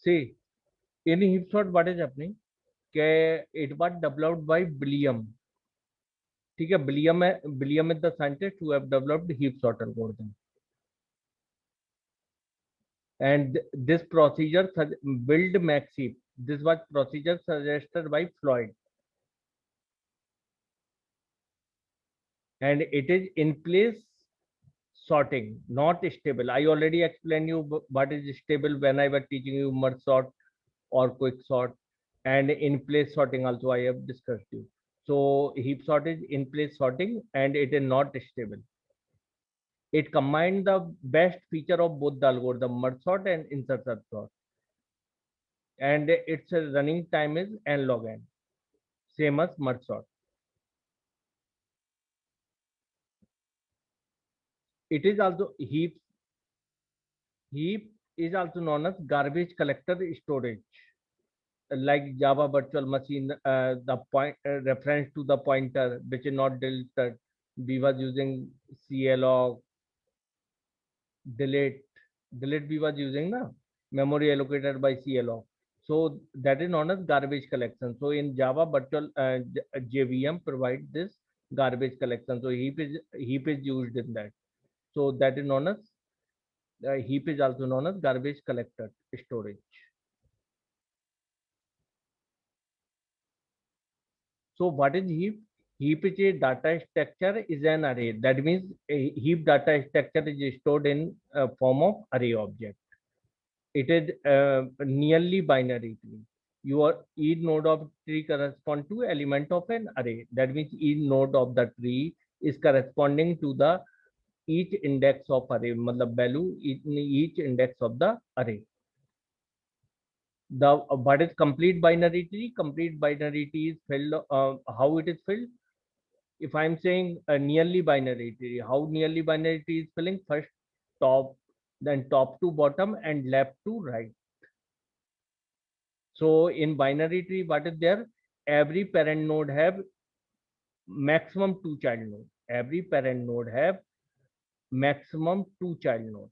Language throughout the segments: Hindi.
See, in heap sort, what is happening? It was developed by William. ठीक है, William is the scientist who have developed heap sort algorithm. And this procedure build max heap. This was procedure suggested by Floyd. And it is in place sorting, not stable. I already explained you what is stable when I was teaching you merge sort or quick sort, and in place sorting also I have discussed you. So heap sort is in place sorting and it is not stable. It combined the best feature of both the algorithm, merge sort and insert sort. And its running time is n log n, same as merge sort. It is also heap is also known as garbage collector storage, like Java virtual machine. The point reference to the pointer which is not deleted. We was using clog, delete, we was using the memory allocated by clog. So that is known as garbage collection. So in Java virtual JVM provide this garbage collection. So heap is used in that. So that is known as heap is also known as garbage collector storage. So what is heap? Heap is a data structure is an array. That means a heap data structure is stored in form of array object. It is nearly binary tree. Your each node of tree correspond to element of an array. That means each node of the tree is corresponding to the each index of array. मतलब value in each index of the array. The what is complete binary tree? Complete binary tree is filled. How it is filled? If I'm saying a nearly binary tree, how nearly binary tree is filling? First top, then top to bottom, and left to right. So in binary tree, what is there? Every parent node have maximum two child node. Every parent node have maximum two child node,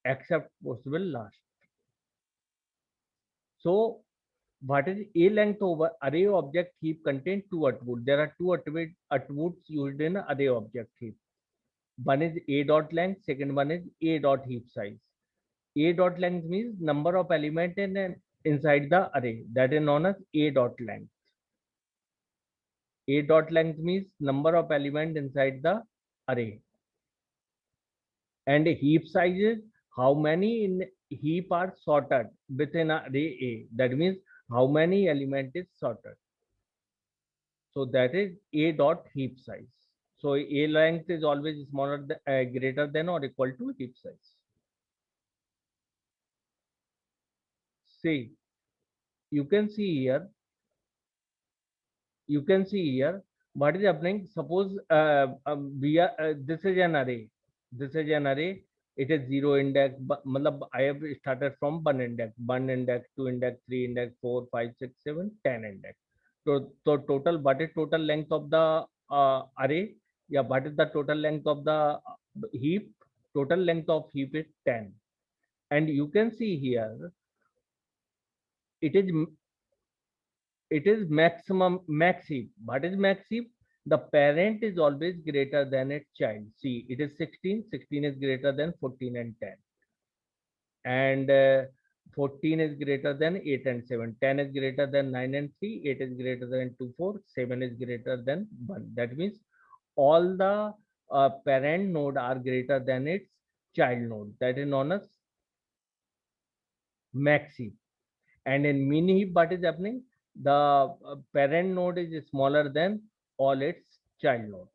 except possible last. So what is a length over array object heap contain two attributes. There are two attributes used in array object heap. One is a dot length, second one is a dot heap size. A dot length means number of element inside the array, that is known as a dot length. A dot length means number of element inside the array. And heap size is how many in heap are sorted within array A. That means how many element is sorted. So that is a dot heap size. So a length is always smaller, greater than or equal to heap size. See, you can see here. You can see here what is happening. Suppose we are this is an array. This is an array. It is zero index. Matlab I have started from one index, two index, three index, 4, 5, 6, 7, 10 index. So total, what is total length of the array? Yeah, what is the total length of the heap? Total length of heap is 10. And you can see here, it is maximum max heap. What is max heap? The parent is always greater than its child. See, it is 16. 16 is greater than 14 and 10. And 14 is greater than 8 and 7. 10 is greater than 9 and 3. 8 is greater than 2, 4. 7 is greater than 1. That means all the parent node are greater than its child node. That is known as max heap. And in mini heap, what is happening? The parent node is smaller than all its child node.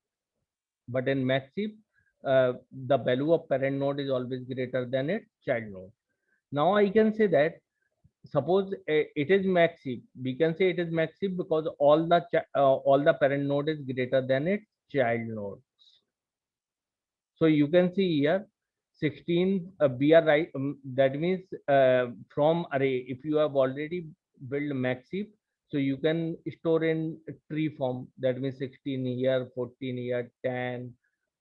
But in max heap, the value of parent node is always greater than its child node. Now I can say that suppose it is max heap. We can say it is max heap because all the parent node is greater than its child node. So you can see here 16 we are right. That means from array, if you have already built max heap, so you can store in tree form. That means 16 here, 14 here, 10,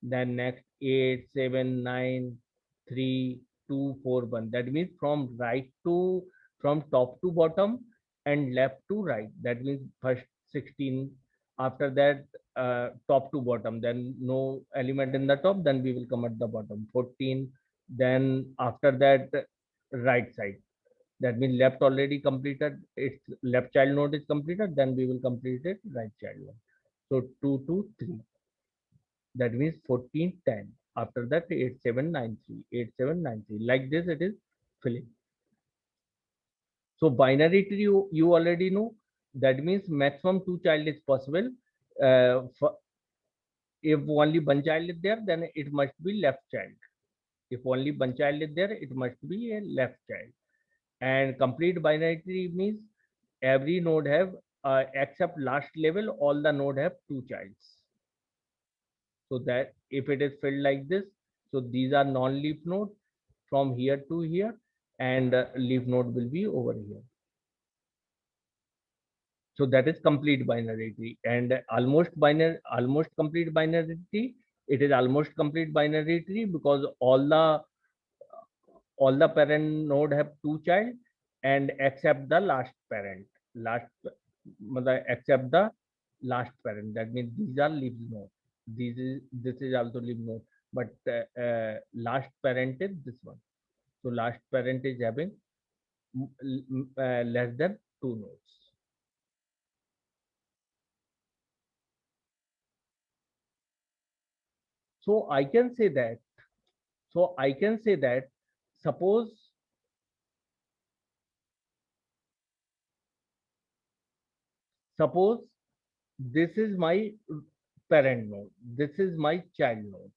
then next 8, 7, 9, 3. 2, 4, 1. That means from top to bottom and left to right. That means first 16. After that, top to bottom. Then no element in the top. Then we will come at the bottom. 14. Then after that, right side. That means left already completed. Its left child node is completed. Then we will complete it right child node. So 2 to 3. That means 14, 10. After that, 8, 7, 9, 3, 8, 7, 9, 3. Like this, it is filling. So binary tree, you already know. That means maximum 2 child is possible. If only one child is there, then it must be left child. If only one child is there, it must be a left child. And complete binary tree means every node have, except last level, all the node have 2 childs. So that if it is filled like this, so these are non-leaf node from here to here, and leaf node will be over here. So that is complete binary tree. And almost complete binary tree. It is almost complete binary tree because all the parent node have 2 child, and except the last parent. Except the last parent. That means these are leaf node. This is also leaf node, but last parent is this one. So last parent is having less than 2 nodes. So I can say that. Suppose suppose this is my parent node. This is my child node.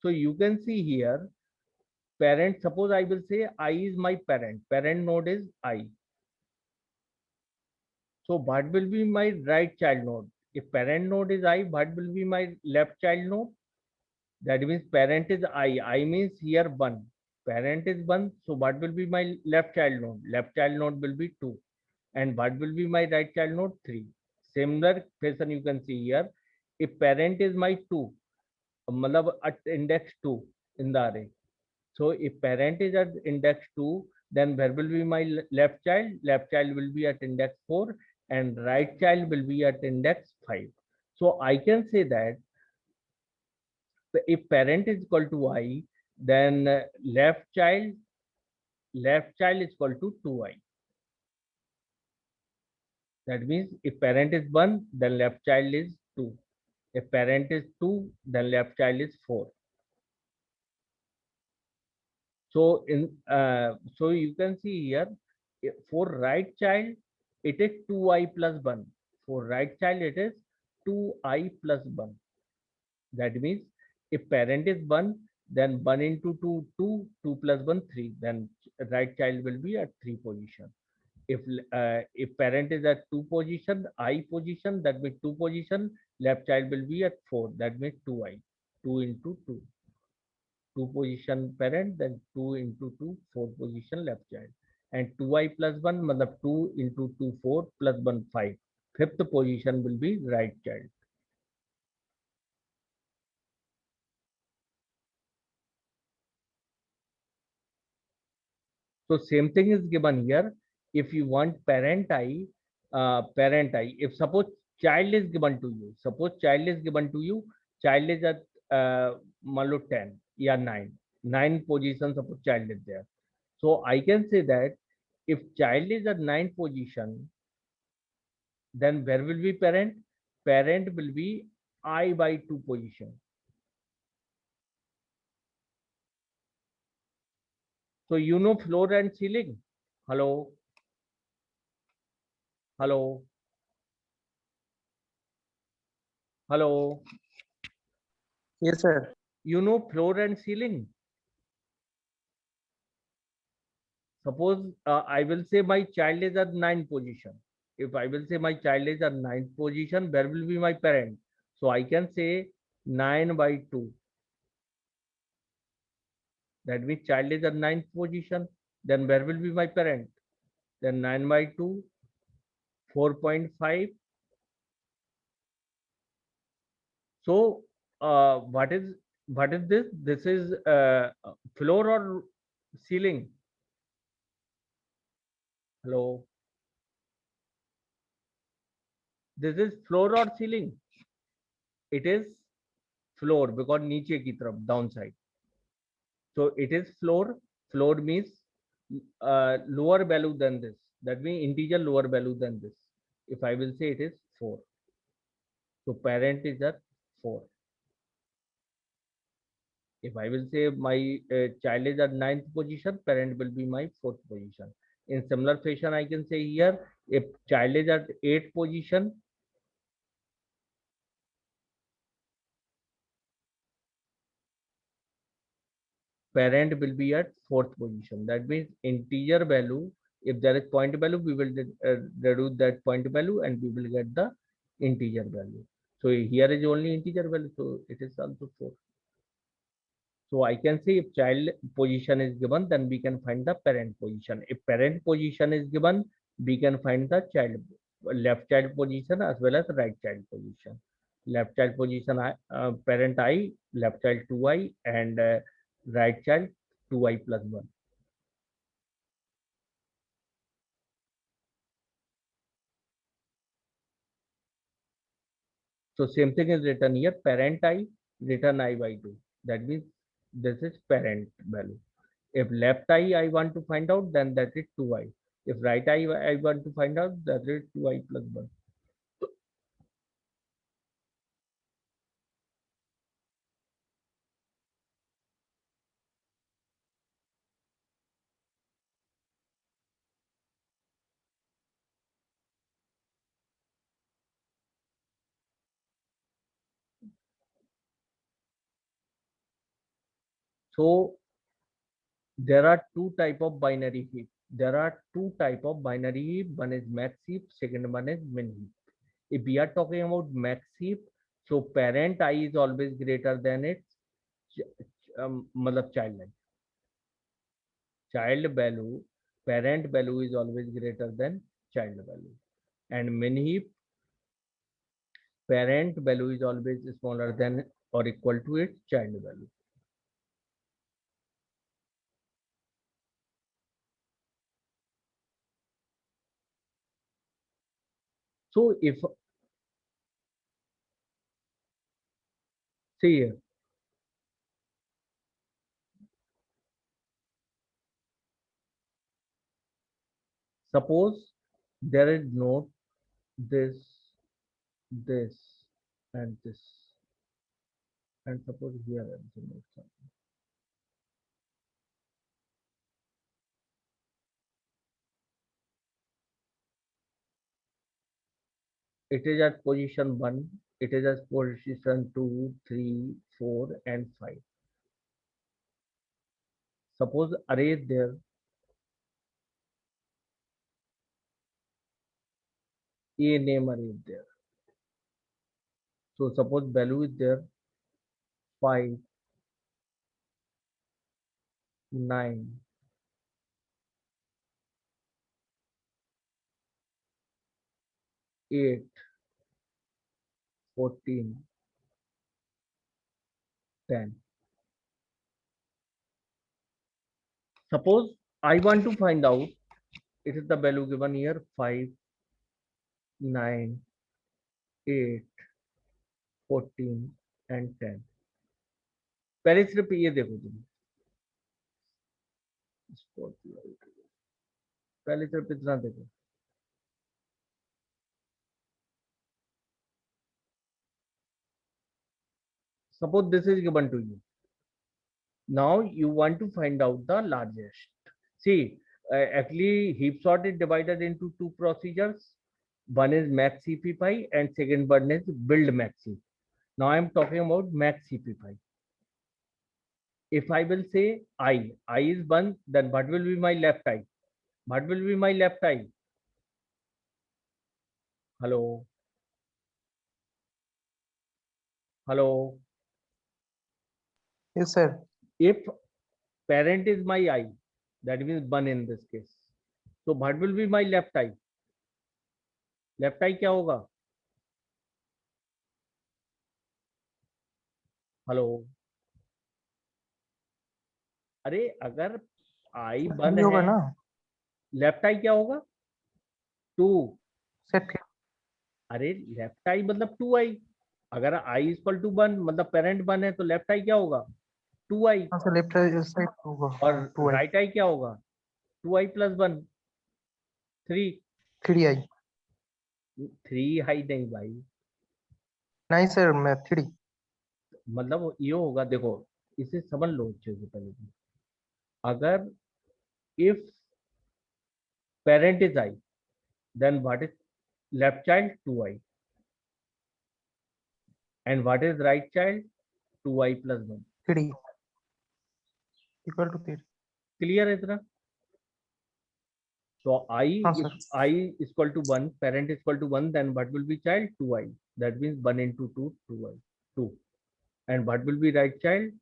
So you can see here, parent. Suppose I will say I is my parent. Parent node is I. So what will be my right child node? If parent node is I, what will be my left child node? That means parent is I. I means here 1. Parent is 1. So what will be my left child node? Left child node will be 2. And what will be my right child node? 3. Similar fashion you can see here. If parent is my 2, matlab at index 2 in the array. So if parent is at index 2, then where will be my left child? Left child will be at index 4, and right child will be at index 5. So I can say that if parent is equal to I, then left child is equal to 2I. That means if parent is 1, then left child is 2. If parent is 2, then left child is 4. So you can see here, for right child, it is 2I plus 1. For right child, it is 2I plus 1. That means if parent is 1, then 1 into 2, 2, 2 plus 1, 3. Then right child will be at 3 position. If parent is at 2 position, I position, that means 2 position, left child will be at 4. That means 2I. 2 into 2. 2 position parent, then 2 into 2, 4 position left child. And 2I plus 1, matlab 2 into 2, 4 plus 1, 5. Fifth position will be right child. So same thing is given here. If you want parent I, if suppose child is given to you, child is at मान 10 या 9 position, suppose child is there. So I can say that if child is at 9 position, then where will be parent? Parent will be I by 2 position. So you know floor and ceiling. Hello, hello, hello. Yes, sir. You know floor and ceiling. Suppose I will say my child is at 9 position. If I will say my child is at 9th position, where will be my parent? So I can say 9 by 2. That means child is at 9th position. Then where will be my parent? Then 9 by 2, 4.5. So what is this? This is floor or ceiling? Hello, this is floor or ceiling? It is floor because नीचे की तरफ down side. So it is floor. Floor means lower value than this. That means integer lower value than this. If I will say it is 4. So parent is at 4. If I will say my child is at 9th position, parent will be my 4th position. In similar fashion, I can say here, if child is at 8th position, parent will be at 4th position. That means integer value, if there is point value, we will reduce that point value and we will get the integer value. So here is only integer value, so it is also 4. So I can say if child position is given, then we can find the parent position. If parent position is given, we can find the child left child position as well as right child position. Left child position parent I, left child 2i, and right child 2i plus 1. So same thing is written here, parent I, return I by 2. That means this is parent value. If left I want to find out, then that is 2i. If right I want to find out, that is 2i plus 1. So there are two type of binary heap. There are two type of binary heap. One is max heap, second one is min heap. If we are talking about max heap, so parent I is always greater than its matlab child I. Child value, parent value is always greater than child value. And min heap, parent value is always smaller than or equal to its child value. So if, see here, suppose there is node this, this, and this, and suppose here also node something. It is at position 1, it is at position 2, 3, 4, and 5. Suppose array is there, a name array is there. So suppose value is there 5, 9, 8, 14, 10. Suppose I want to find out, it is the value given here 5, 9, 8, 14 and 10. पहले सिर्फ ये देखो तुम, पहले सिर्फ इतना देखो. Suppose this is given to you. Now you want to find out the largest. See, actually heap sort is divided into two procedures. One is max CP5 and second one is build max heap. Now I am talking about max CP5. If I will say I is 1, then what will be my left I? What will be my left I? Hello? Hello? Yes, sir. If parent is my I, that means 1 in this case. So what will be my left I? Left I क्या होगा? Hello? अरे अगर आई तो वन थ्री होगा है, ना लेफ्ट आई क्या होगा? 2। सर? अरे लेफ्ट आई मतलब 2i। अगर आई इक्वल टू 1 मतलब पेरेंट 1 है तो लेफ्ट आई क्या होगा? 2i। हाँ सर, लेफ्ट साइड होगा, और हाँ 2i। राइट आई क्या होगा? 2i plus 1, 3। 3i। 3i नहीं भाई, नहीं सर, मैं 3। मतलब ये होगा, देखो इसे समझ लो अच्छे से पहले तो। अगर if parent is I, then what is left child? 2i। And what is right child? 2i plus 1। 3 equal to 3। Clear है इतना? So हाँ if sir. I is equal to 1, parent is equal to 1, then what will be child? 2i. That means 1 into 2, 2i. 2. And what will be right child?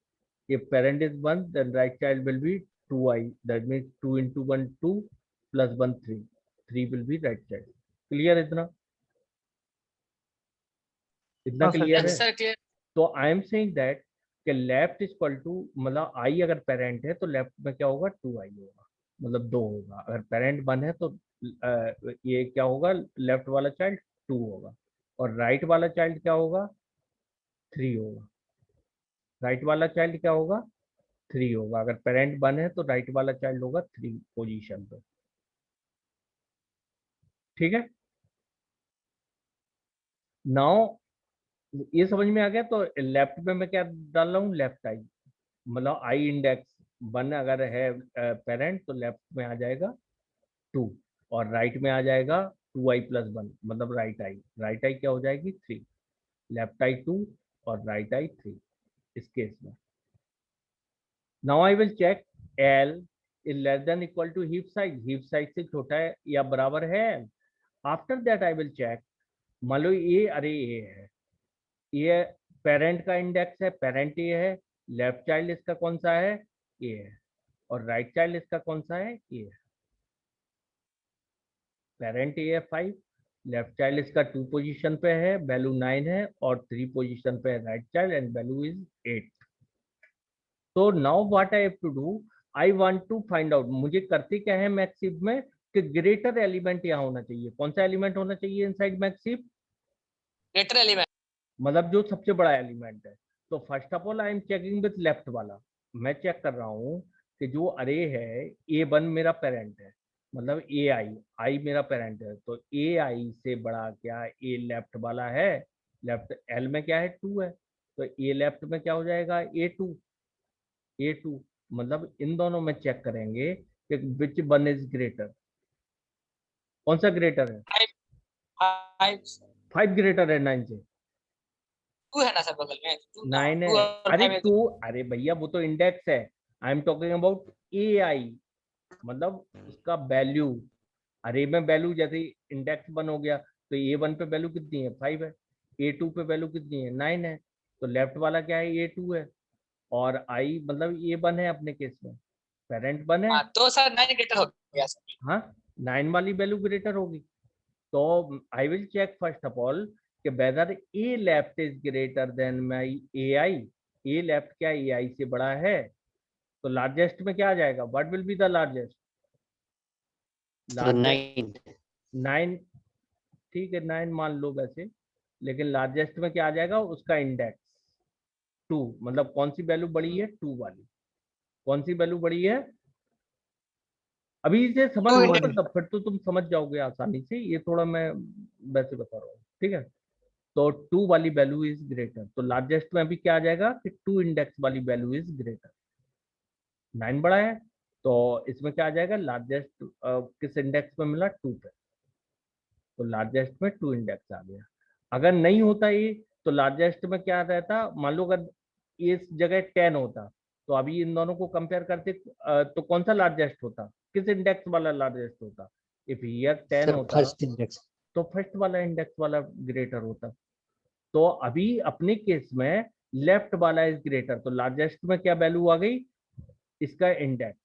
If parent is 1, then right child will be 2i. That means 2 into 1, 2, plus 1, 3. 3 will be right child. Clear इतना? इतना हाँ सर, clear clear। है? तो आई एम सेइंग दैट कि लेफ्ट इक्वल टू, मतलब आई अगर पेरेंट है तो लेफ्ट में क्या होगा? 2i होगा, मतलब 2 होगा। अगर पेरेंट 1 है तो ये क्या होगा? लेफ्ट वाला चाइल्ड 2 होगा, और राइट वाला चाइल्ड क्या होगा? 3 होगा। राइट वाला चाइल्ड क्या होगा? 3 होगा। अगर पेरेंट 1 है तो राइट वाला चाइल्ड होगा 3 पोजीशन पे। ठीक है, नाउ ये समझ में आ गया? तो लेफ्ट में मैं क्या डाल रहा हूँ? लेफ्ट आई, मतलब आई इंडेक्स 1 अगर है पेरेंट तो लेफ्ट में आ जाएगा 2, और राइट में आ जाएगा 2i प्लस 1, मतलब राइट आई। राइट आई क्या हो जाएगी? 3। लेफ्ट आई 2 और राइट आई 3 इस केस में। Now I will check L is less than equal to heap size, heap size से छोटा है या बराबर है। After that I will check, मान लो ये, अरे ये है, ये पेरेंट का इंडेक्स है, पेरेंट ये है। लेफ्ट चाइल्ड इसका कौन सा है? ये है। और राइट चाइल्ड इसका कौन सा है? ये है। पेरेंट ये है 5, लेफ्ट चाइल्ड इसका 2 पोजीशन पे है, वैल्यू 9 है, और 3 पोजीशन पे है right child, and value is 8। तो now what I have to do, I want to find out, मुझे करते क्या है मैक्सिफ में, कि ग्रेटर एलिमेंट यहाँ होना चाहिए। कौन सा एलिमेंट होना चाहिए इनसाइड मैक्सिफ? ग्रेटर एलिमेंट, मतलब जो सबसे बड़ा एलिमेंट है। तो first of all I am checking with left वाला। मैं चेक कर रहा हूँ कि जो अरे है, A1 मेरा पेरेंट है, मतलब आई मेरा पेरेंट है, तो AI से बड़ा क्या ए लेफ्ट वाला है? लेफ्ट एल में क्या है? 2 है, तो ए लेफ्ट में क्या हो जाएगा? A2। मतलब इन दोनों में चेक करेंगे कि विच वन इज ग्रेटर, कौन सा ग्रेटर है? 5 5 ग्रेटर है 9 से। 2 है ना सर बगल में, 9 है। 2 और अरे 5 है 2, अरे भैया वो तो इंडेक्स है। I am talking about AI, मतलब उसका वैल्यू। अरे में वैल्यू जैसे इंडेक्स 1 हो गया, तो A1 पे वैल्यू कितनी है? 5 है। A2 पे वैल्यू कितनी है? 9 है। तो लेफ्ट वाला क्या है? A2 है। और आई मतलब A1 है अपने केस में, पेरेंट 1 है। हाँ, तो सर 9 ग्रेटर हो गया सर। हाँ, 9 वाली वैल्यू ग्रेटर होगी। तो I will check first of all कि whether A left is greater than my AI। A left क्या AI से बड़ा है? तो लार्जेस्ट में क्या आ जाएगा? What will be the largest? Largest 9। 9। ठीक है, 9 मान लो वैसे, लेकिन लार्जेस्ट में क्या आ जाएगा? उसका इंडेक्स 2। मतलब कौन सी वैल्यू बड़ी है? 2 वाली। कौन सी वैल्यू बड़ी है? अभी इसे समझ 2 लो, इंडेक्स, मतलब फिर तो तुम समझ जाओगे आसानी से। ये थोड़ा मैं वैसे बता रहा हूँ, ठीक है? तो 2 वाली वैल्यू इज ग्रेटर, तो लार्जेस्ट में अभी क्या आ जाएगा कि 2 इंडेक्स वाली वैल्यू इज ग्रेटर। 9 बड़ा है, तो इसमें क्या आ जाएगा? लार्जेस्ट किस इंडेक्स में मिला? 2 पे। तो लार्जेस्ट में 2 इंडेक्स आ गया। अगर नहीं होता ये, तो लार्जेस्ट में क्या रहता? मान लो अगर इस जगह 10 होता, तो अभी इन दोनों को कंपेयर करते तो कौन सा लार्जेस्ट होता? किस इंडेक्स वाला लार्जेस्ट होता? इफ हियर 10 सर होता फर्स्ट इंडेक्स। तो फर्स्ट वाला इंडेक्स वाला ग्रेटर होता। तो अभी अपने केस में लेफ्ट वाला इज ग्रेटर, तो लार्जेस्ट में क्या वैल्यू आ गई? इसका इंडेक्स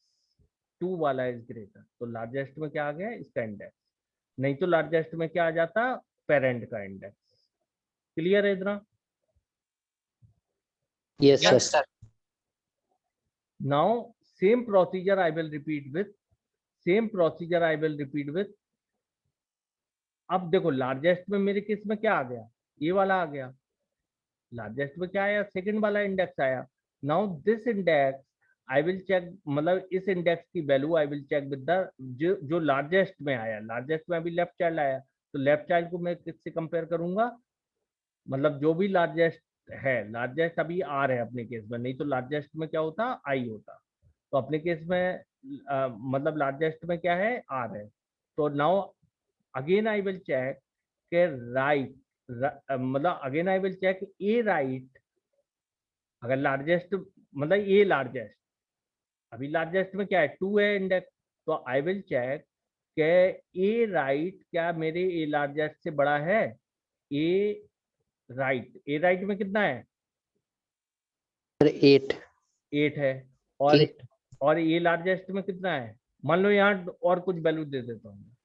2 वाला इज ग्रेटर, तो लार्जेस्ट में क्या आ गया? इसका इंडेक्स। नहीं तो लार्जेस्ट में क्या आ जाता? पेरेंट का इंडेक्स। क्लियर है इतना? Yes yes sir. Sir. Now same procedure I will repeat with अब देखो लार्जेस्ट में मेरे केस में क्या आ गया, ये वाला आ गया। लार्जेस्ट में क्या आया, सेकंड वाला इंडेक्स आया। Now this index I will check, मतलब इस इंडेक्स की value I will check with the जो लार्जेस्ट में आया। लार्जेस्ट में अभी लेफ्ट चाइल्ड आया, तो लेफ्ट चाइल्ड को मैं किससे कंपेयर करूंगा, मतलब जो भी लार्जेस्ट है, लार्जेस्ट अभी आर है अपने केस में, नहीं तो लार्जेस्ट में क्या होता, आई होता। तो अपने केस में मतलब लार्जेस्ट में क्या है, आर है। तो now again I will check के राइट, मतलब again I will check A right, अगर लार्जेस्ट मतलब ए लार्जेस्ट, अभी लार्जेस्ट में क्या है, 2 है इंडेक्स, तो आई विल चेक के ए राइट क्या मेरे ए लार्जेस्ट से बड़ा है। ए राइट में कितना है, सर 8 8 है। और 8 और ए लार्जेस्ट में कितना है, मान लो यहाँ और कुछ वैल्यू दे देता हूँ।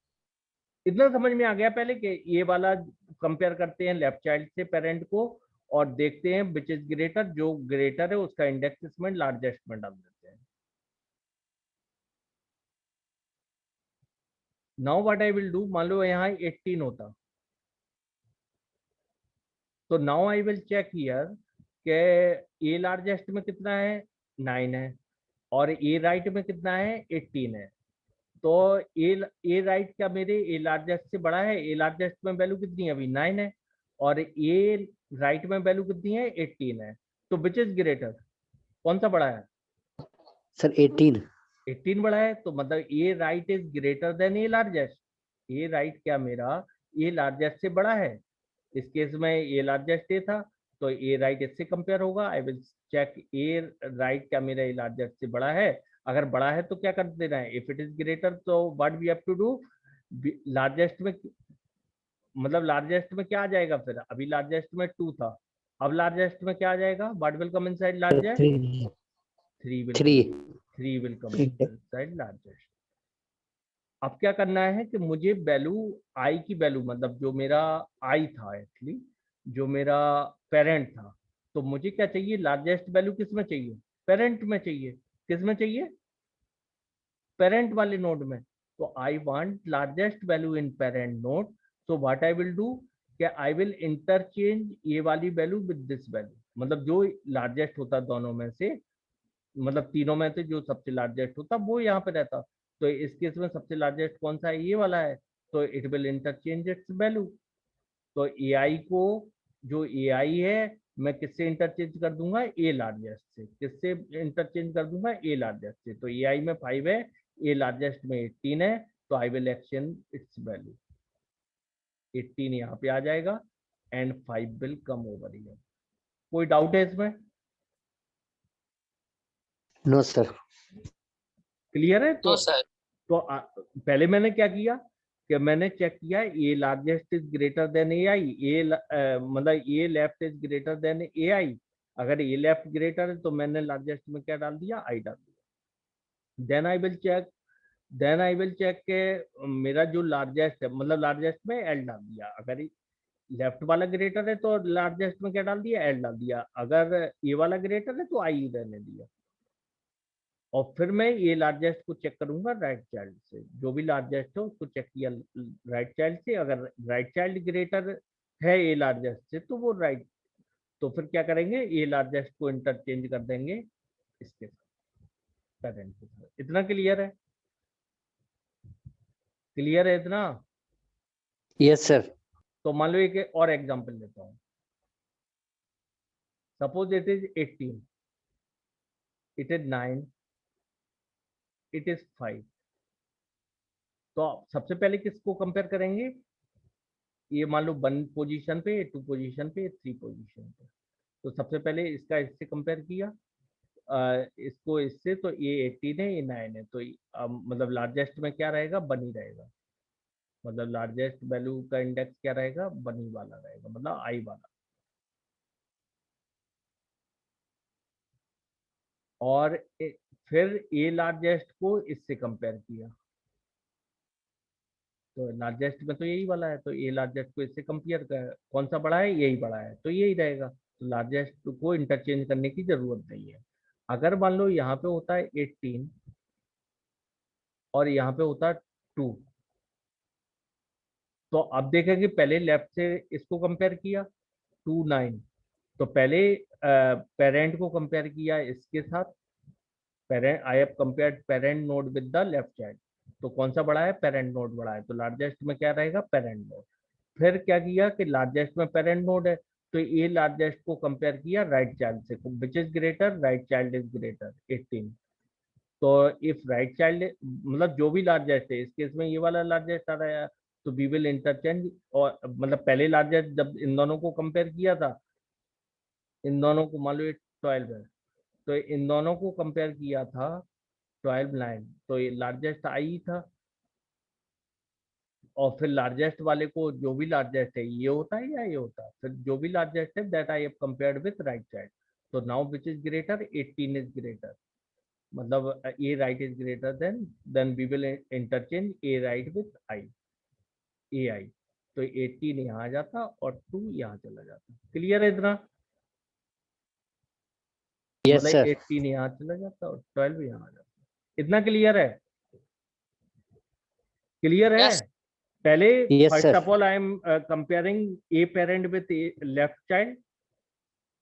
इतना समझ में आ गया पहले कि ये वाला कंपेयर करते हैं लेफ्ट चाइल्ड से पेरेंट को, और देखते हैं विच इज ग्रेटर, जो ग्रेटर है उसका इंडेक्स इसमें लार्जेस्ट में डाल देते हैं। Now what I will do, मान लो यहाँ 18 होता, तो now I will check here के ए लार्जेस्ट में कितना है, 9 है, और ए राइट में कितना है, 18 है। तो ए राइट क्या मेरे ए लार्जेस्ट से बड़ा है, ए लार्जेस्ट में वैल्यू कितनी है अभी, 9 है, और ए राइट में वैल्यू कितनी है, 18 है। तो विच इज ग्रेटर, कौन सा बड़ा है, सर 18 18 बड़ा है। तो मतलब A right is greater than A largest, A right क्या मेरा ए लार्जेस्ट से बड़ा है। इस केस में ए लार्जेस्ट ए था, तो ए राइट इससे कंपेयर होगा। I will check A right क्या मेरा ए लार्जेस्ट से बड़ा है, अगर बड़ा है तो क्या कर देना है, इफ इट इज ग्रेटर तो what we have to do, largest में, मतलब लार्जेस्ट में क्या आ जाएगा फिर, अभी लार्जेस्ट में 2 था, अब लार्जेस्ट में क्या आ जाएगा, what will come inside largest, 3 3 will come inside largest. अब क्या करना है कि मुझे वैल्यू आई की वैल्यू, मतलब जो मेरा आई था एक्चुअली, जो मेरा पेरेंट था, तो मुझे क्या चाहिए, लार्जेस्ट वैल्यू किस में चाहिए, पेरेंट में चाहिए। किस में चाहिए, पेरेंट वाले नोड में। तो I want largest value in parent node, so what I will do, कि आई विल इंटरचेंज ये वाली वैल्यू विद दिस वैल्यू, मतलब जो लार्जेस्ट होता दोनों में से, मतलब तीनों में से जो सबसे लार्जेस्ट होता वो यहाँ पे रहता। तो इस केस में सबसे लार्जेस्ट कौन सा है, ये वाला है, तो it will interchange it's value. तो ए आई को, जो ए आई है, मैं किससे इंटरचेंज कर दूंगा, ए लार्जेस्ट से। किससे इंटरचेंज कर दूंगा, ए लार्जेस्ट से। तो ए आई में 5 है, ए लार्जेस्ट में 18 है, तो I will exchange its value, 18 यहाँ पे आ जाएगा and 5 will come over here. कोई डाउट है इसमें, नो सर क्लियर है। No sir. पहले मैंने क्या किया कि मैंने चेक किया A largest is greater than A I, मतलब A left is greater than A I. अगर ए लेफ्ट ग्रेटर है तो मैंने लार्जेस्ट में क्या डाल दिया, आई डाल दिया। देन आई विल चेक के मेरा जो लार्जेस्ट है, मतलब लार्जेस्ट में एल डाल दिया। अगर लेफ्ट वाला ग्रेटर है तो लार्जेस्ट में क्या डाल दिया, एल डाल दिया। अगर ए वाला ग्रेटर है तो आई रहने दिया। और फिर मैं ये लार्जेस्ट को चेक करूंगा राइट चाइल्ड से, जो भी लार्जेस्ट है उसको चेक किया राइट चाइल्ड से। अगर राइट चाइल्ड ग्रेटर है ए लार्जेस्ट से तो वो राइट, तो फिर क्या करेंगे, ए लार्जेस्ट को इंटरचेंज कर देंगे इसके साथ, पेरेंट के साथ। इतना क्लियर है, क्लियर है इतना। यस सर तो मान लो एक और एग्जांपल लेता हूँ। Suppose it is 18, it is 9, it is 5। तो सबसे पहले किसको कंपेयर करेंगे, ये मान लो 1 पोजीशन पे, 2 पोजीशन पे, 3 पोजीशन पे। तो सबसे पहले इसका इससे कंपेयर किया, इसको इससे, तो ये 18 है, ये 9 है। तो मतलब लार्जेस्ट में क्या रहेगा, 1 ही रहेगा। मतलब लार्जेस्ट वैल्यू का इंडेक्स क्या रहेगा, 1 ही वाला रहेगा, मतलब आई वाला। और फिर ए लार्जेस्ट को इससे कंपेयर किया, तो लार्जेस्ट में तो यही वाला है, तो ए लार्जेस्ट को इससे कंपेयर कर, कौन सा बड़ा है, यही बड़ा है, तो यही रहेगा। तो लार्जेस्ट को इंटरचेंज करने की जरूरत नहीं है। अगर मान लो यहाँ पे होता है 18 और यहाँ पे होता है 2, तो अब देखें कि पहले लेफ्ट से इसको कंपेयर किया 2 9, तो पहले पेरेंट को कंपेयर किया इसके साथ, parent I have compared parent node with the left child, तो कौन सा बड़ा है, पेरेंट नोड बड़ा है, तो लार्जेस्ट में क्या रहेगा, पेरेंट नोड। फिर क्या किया कि लार्जेस्ट में पेरेंट नोड है, तो ये लार्जेस्ट को कंपेयर किया राइट चाइल्ड से, विच is greater, right child is greater 18। तो इफ राइट चाइल्ड मतलब जो भी लार्जेस्ट है, इस केस में ये वाला लार्जेस्ट आ रहा है, तो वी विल इंटरचेंज, और मतलब पहले लार्जेस्ट जब इन दोनों को कंपेयर किया था, इन दोनों को मान लो ये 12 है, तो इन दोनों को कंपेयर किया था 12 9, तो ये लार्जेस्ट आई था, और फिर लार्जेस्ट वाले को जो भी लार्जेस्ट है ये होता है या ये होता है, फिर जो भी लार्जेस्ट है that I have compared with right child, तो now which is greater, 18 is greater, मतलब A right is greater then we will interchange A right with i, A i, तो 18 यहाँ आ जाता और 2 यहाँ चला जाता। क्लियर है इतना, यस मतलब सर। 18 यहाँ चला जाता और 12 यहाँ आ जाता। इतना क्लियर है, क्लियर है। Yes. पहले Yes, first sir. Of all I am comparing A parent with left child,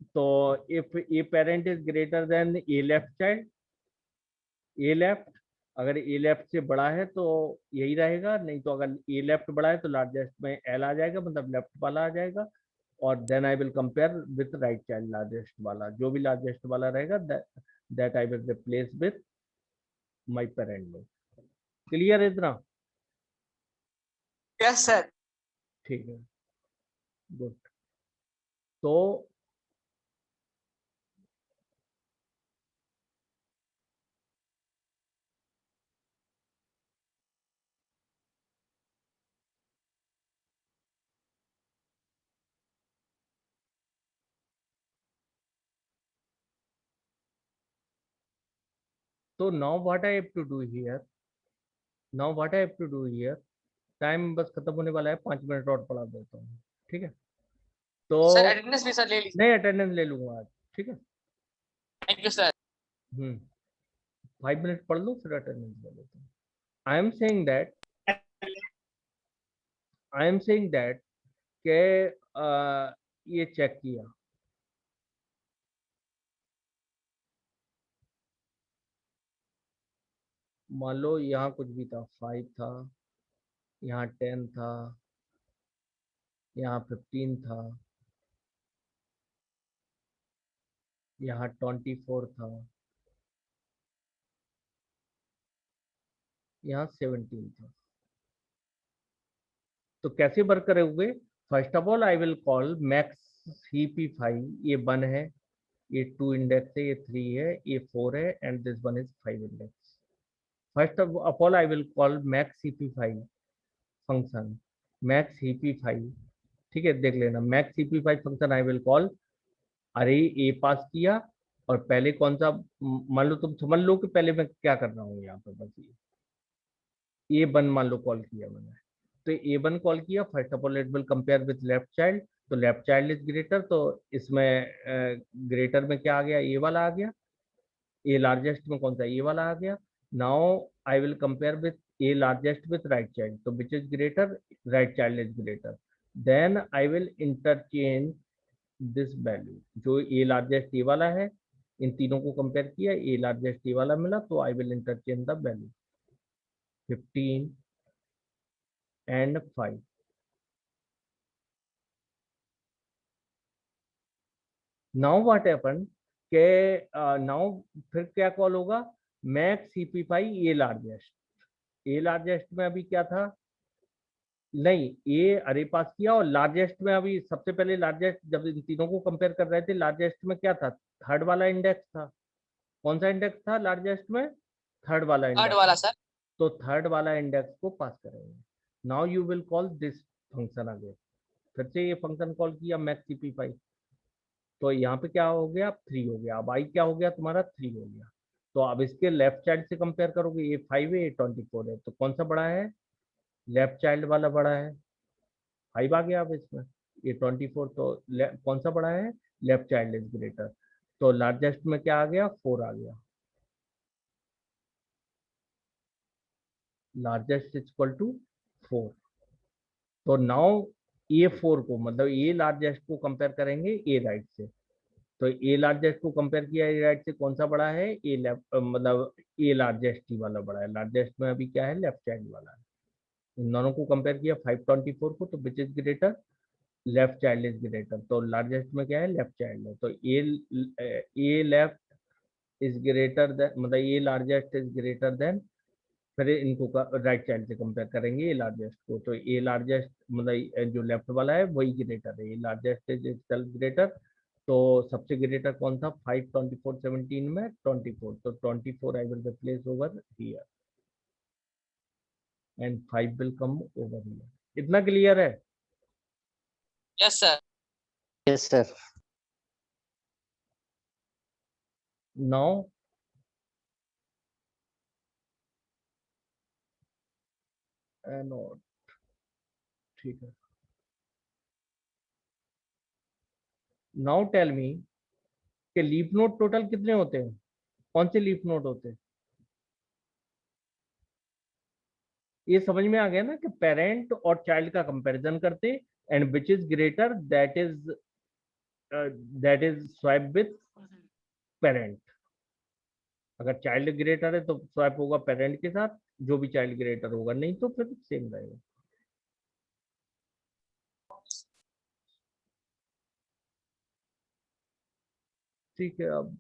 तो if A parent is greater than A left child, A left अगर ए लेफ्ट से बड़ा है तो यही रहेगा, नहीं तो अगर ए लेफ्ट बड़ा है तो लार्जेस्ट में एल आ जाएगा, मतलब लेफ्ट वाला आ जाएगा, और then I will compare with right child, largest वाला, जो भी लार्जेस्ट वाला रहेगा that I will replace with my parent node. Clear है इतना, Yes, sir. ठीक है, गुड। तो now what I have to do here, now what I have to do here, time बस खत्म होने वाला है, 5 मिनट और पढ़ा देता हूँ, ठीक है। तो Sir, attendance भी sir ले लीजिए। नहीं, अटेंडेंस ले लूंगा आज, ठीक है। Thank you, sir. 5 मिनट पढ़ लो फिर अटेंडेंस ले लेता हूँ। I am saying that, I am saying that के ये चेक किया, मान लो यहाँ कुछ भी था, 5 था, यहाँ 10 था, यहाँ 15 था, यहाँ 24 था, यहाँ 17 था, तो कैसे वर्क करोगे, first of all I will call max CP5, ये 1 है, ये 2 इंडेक्स है, ये 3 है, ये 4 है, and this one is 5 index. First of all I will call max CP5 function, max CP5, ठीक है, देख लेना, max CP5 function I will call, अरे ए पास किया, और पहले कौन सा, मान लो तुम समझ लो कि पहले मैं क्या कर रहा हूँ यहाँ पे, बस ये A1 मान लो कॉल किया मैंने, तो A1 कॉल किया, first of all it will compare with left child, तो लेफ्ट चाइल्ड इज ग्रेटर, तो इसमें ग्रेटर में क्या आ गया, ए वाला आ गया, ए लार्जेस्ट में कौन सा, ए वाला आ गया। Now I will compare with A largest with right child, तो which is greater, right child is greater, then I will interchange this value, जो ए लार्जेस्ट ए वाला है, इन तीनों को कंपेयर किया, ए लार्जेस्ट ए वाला मिला, तो I will interchange the value 15 and 5। Now what happen के नाउ फिर क्या कॉल होगा, मैक्स CP5 ए लार्जेस्ट, ए लार्जेस्ट में अभी क्या था, नहीं ए अरे पास किया, और लार्जेस्ट में अभी सबसे पहले लार्जेस्ट, जब इन तीनों को कंपेयर कर रहे थे, लार्जेस्ट में क्या था, थर्ड वाला इंडेक्स था, कौन सा इंडेक्स था लार्जेस्ट में, थर्ड वाला Third इंडेक्स, वाला sir. तो थर्ड वाला इंडेक्स को पास करेंगे। Now you will call this function again, फिर से ये फंक्शन कॉल किया मैक्स CP5, तो यहाँ पे क्या हो गया, 3 हो गया, अब आई क्या हो गया तुम्हारा, 3 हो गया, तो अब इसके लेफ्ट चाइल्ड से कंपेयर करोगे, ये 5 है, ये 24 है, तो कौन सा बड़ा है, लेफ्ट चाइल्ड वाला बड़ा है, 5 आ गया अब इसमें, ये 24, तो कौन सा बड़ा है, लेफ्ट चाइल्ड इज ग्रेटर, तो लार्जेस्ट में क्या आ गया, 4 आ गया, लार्जेस्ट इज इक्वल टू 4। तो नाउ ए 4 को मतलब ए लार्जेस्ट को कंपेयर करेंगे ए राइट से। तो ए लार्जेस्ट को कंपेयर किया ए राइट से, कौन सा बड़ा है, ए लेफ्ट, मतलब ए लार्जेस्ट ही वाला बड़ा है। लार्जेस्ट में अभी क्या है, लेफ्ट चाइल्ड वाला है। इन दोनों को कंपेयर किया 524 को, तो which is greater, left child is greater. तो लार्जेस्ट में क्या है, लेफ्ट चाइल्ड है, तो ए लेफ्ट इज ग्रेटर देन, मतलब A largest is greater then, फिर इनको राइट चाइल्ड से कंपेयर करेंगे ए लार्जेस्ट को। तो ए लार्जेस्ट मतलब जो लेफ्ट वाला है वही ग्रेटर है, ए लार्जेस्ट इज इटसेल्फ ग्रेटर। तो सबसे ग्रेटर कौन था, 5 24 17 में 24, तो 24 आई will replace over here and 5 will come over here. इतना क्लियर है? Yes, sir. Yes, sir. Now note, ठीक है। नाउ टेल मी कि लीफ नोड टोटल कितने होते हैं, कौन से लीफ नोड होते हैं? ये समझ में आ गया ना कि पेरेंट और चाइल्ड का कंपैरिजन करते and which is greater that is swap with parent. अगर चाइल्ड ग्रेटर है तो स्वैप होगा पेरेंट के साथ, जो भी चाइल्ड ग्रेटर होगा, नहीं तो फिर सेम रहेगा। ठीक है, अब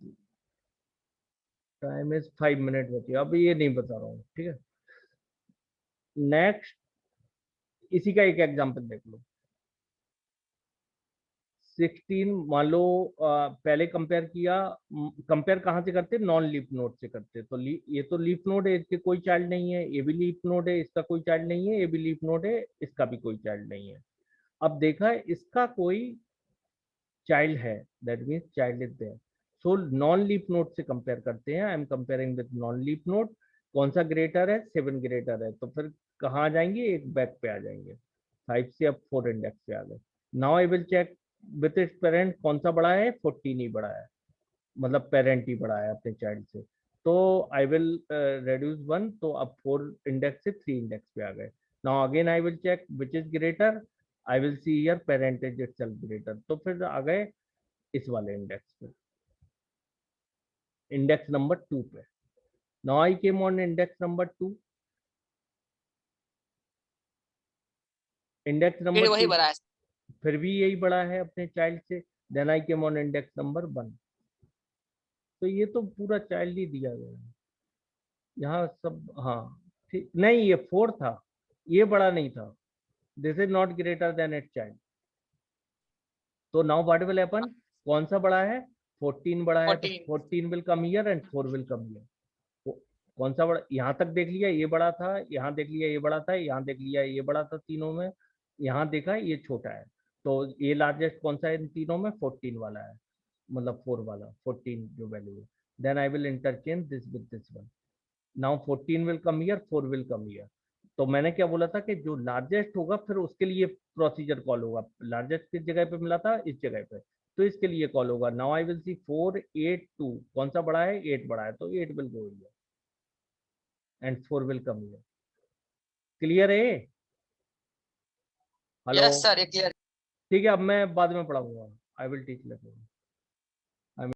टाइम इज 5 मिनट बची, अब ये नहीं बता रहा हूँ, ठीक है। नेक्स्ट इसी का एक एग्जांपल देख लो। 16 मान लो, पहले कंपेयर किया, कंपेयर कहाँ से करते, नॉन लीफ नोड से करते। तो ये तो लीफ नोड है, इसके कोई चाइल्ड नहीं है, ये भी लीफ नोड है, इसका कोई चाइल्ड नहीं है, ये भी लीफ नोड है, इसका भी कोई चाइल्ड नहीं है। अब देखा इसका कोई चाइल्ड है, that means child is there. So non leaf node से कंपेयर करते हैं, I am comparing with non leaf node. कौन सा ग्रेटर है, 7 ग्रेटर है, तो फिर कहाँ आ जाएंगे, एक बैक पे आ जाएंगे, 5 से अब 4 इंडेक्स पे आ गए। Now I will check with its parent, कौन सा बड़ा है, 14 ही बड़ा है, मतलब पेरेंट ही बड़ा है अपने चाइल्ड से। तो आई विल रेड्यूस 1, तो अब 4 इंडेक्स से 3 इंडेक्स पे आ गए। Now again I will check which is greater, I will see here parent is itself greater, तो फिर आ गए इस वाले इंडेक्स पे, इंडेक्स नंबर 2 पे। Now I came on index number 2, index फिर नंबर वही 2 बना है। फिर भी यही बड़ा है अपने चाइल्ड से। Then I came on index number 1। तो ये तो पूरा चाइल्ड ही दिया गया है यहाँ सब, हाँ ठीक, नहीं ये 4 था, ये बड़ा नहीं था, this is not greater than it's child. तो नाउ व्हाट विल हैपन, कौन सा बड़ा है, 14 बड़ा है, तो 14. 14 will come here and 4 will come here. कौन सा बड़ा, यहाँ तक देख लिया ये बड़ा था, यहाँ देख लिया ये बड़ा था, यहाँ देख लिया ये बड़ा था तीनों में, यहाँ देखा ये छोटा है। तो ये लार्जेस्ट कौन सा है इन तीनों में, 14 वाला है, मतलब 4 वाला, 14 जो वैल्यू है। Then I will interchange this with this one. Now 14 will come here, 4 will come here. तो मैंने क्या बोला था कि जो लार्जेस्ट होगा फिर उसके लिए प्रोसीजर कॉल होगा, लार्जेस्ट किस जगह पे मिला था, इस जगह पे, तो इसके लिए कॉल होगा। नाउ आई विल सी 4 8 2, कौन सा बड़ा है, 8 बड़ा है, तो 8 will go here and 4 will come here. Clear है? Hello, Yes, sir. ये clear. ठीक है, अब मैं बाद में पढ़ाऊंगा, आई विल टीच लेटर।